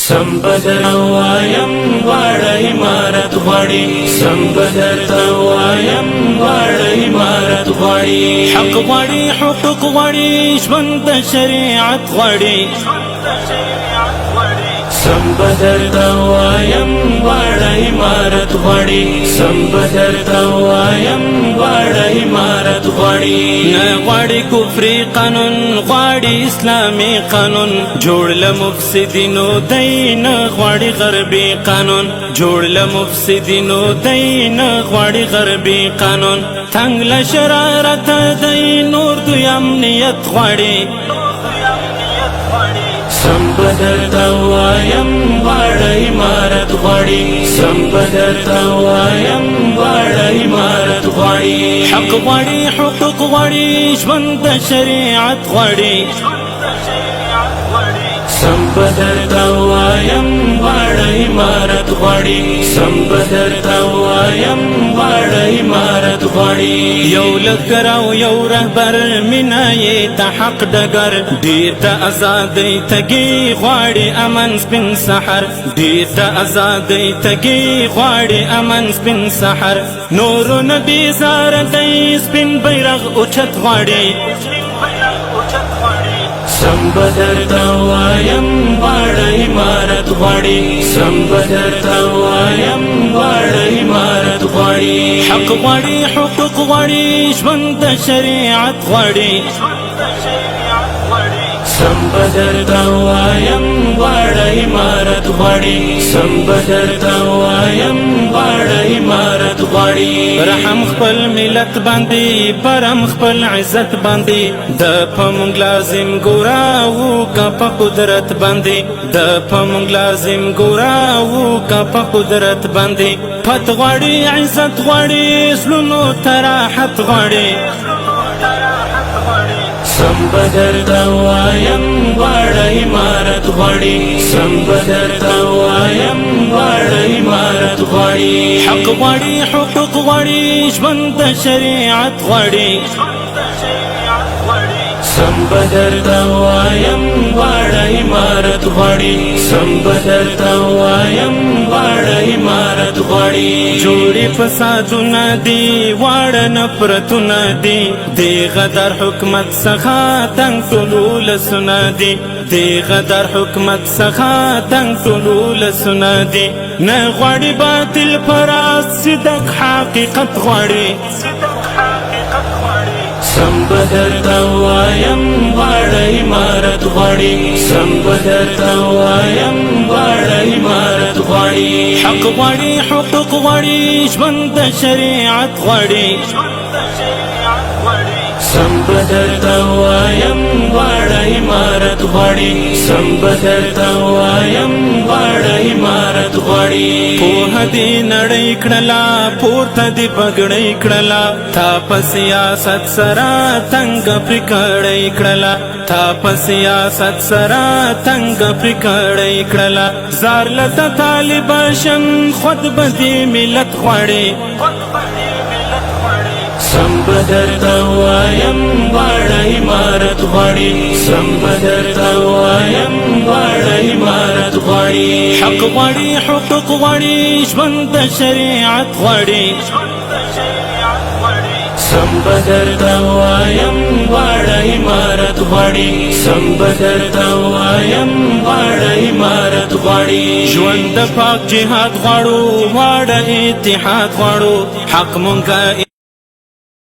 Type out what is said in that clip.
سمبدر وایم واړه امارت غواړي سمبدر وایم واړه امارت غواړي حق غواړي حقوق غواړي ژوند د شریعت غواړي سمبدر وایم واړه امارت غواړي سمبدر وایم واړه امارت غواړي نه غواړي کفري قانون غواړي اسلامي قانون جوړ له مفسدینو دی نه غواړي غربي قانون جوړ له مفسدینو دی نه غواړي غربي قانون تنگ له شرارت دی نور دوی امنیت غواړي سمبدر وایم واړه امارت غواړي سمبدر وایم واړه امارت غواړي حق غواړي حقوق غواړي ژوند د شریعت غواړي سمبدر وایم واړه امارت غواړي سمبدر وایم واړه امارت غواړي یو لکر او یو رهبر مینا یې د حق ډګر ډېر د ازادۍ تږي غواړي امن سپین سحر ډېر د ازادۍ تږي غواړي امن سپین سحر نورو نه بیزار دی سپین بیرغ اوچت غواړي سمبدر وایم واړه امارت غواړي سمبدر وایم واړه امارت غواړي حق غواړي حقوق غواړي ژوند د شریعت غواړي سمبدر وایم واړه امارت غواړي سمبدر وایم واړه امارت غواړي رحم خپل ملت باندې پرم خپل عزت باندې د پمږ لازم ګورا وو کا په قدرت باندې د پمږ لازم ګورا وو کا په قدرت باندې پت غواړي عزت غواړي سلونو تراحت غواړي سمبدر وایم واړه امارت غواړي سمبدر وایم واړه امارت غواړي حق غواړي حقوق غواړي ژوند د شریعت غواړي سمبدر وایم واړه امارت غواړي سمبدر وایم واړه امارت غواړي جوړې فسادونه دي واړه نفرتونه دي د غدر حکومت څخه تنګ ټولو لسونه دي د غدر حکومت څخه تنګ ټولو لسونه دي نه غواړي باطل پرست صدق حقیقت غواړي سمبدر وایم واړه امارت غواړي سمبدر وایم واړه امارت غواړي حق غواړي حقوق غواړي ژوند د شریعت غواړي سمبدر وایم واړه امارت غواړي سمبدر وایم واړه امارت غواړي پوهه دې نړۍ کړله پورته دې پګړۍ کړله تا په سیاست سره تنګ پرې کړۍ کړله تا په سیاست سره تنګ پرې کړۍ کړله زار لته طالب شم خود به دې ملت غواړي سمبدر وایم واړه امارت غواړي سمبدر وایم واړه امارت غواړي حق غواړي حقوق غواړي ژوند د شریعت غواړي سمبدر وایم واړه امارت غواړي سمبدر وایم واړه امارت غواړي ژوند د پاک جهاد غواړو واړه اتحاد غواړو حق مونږه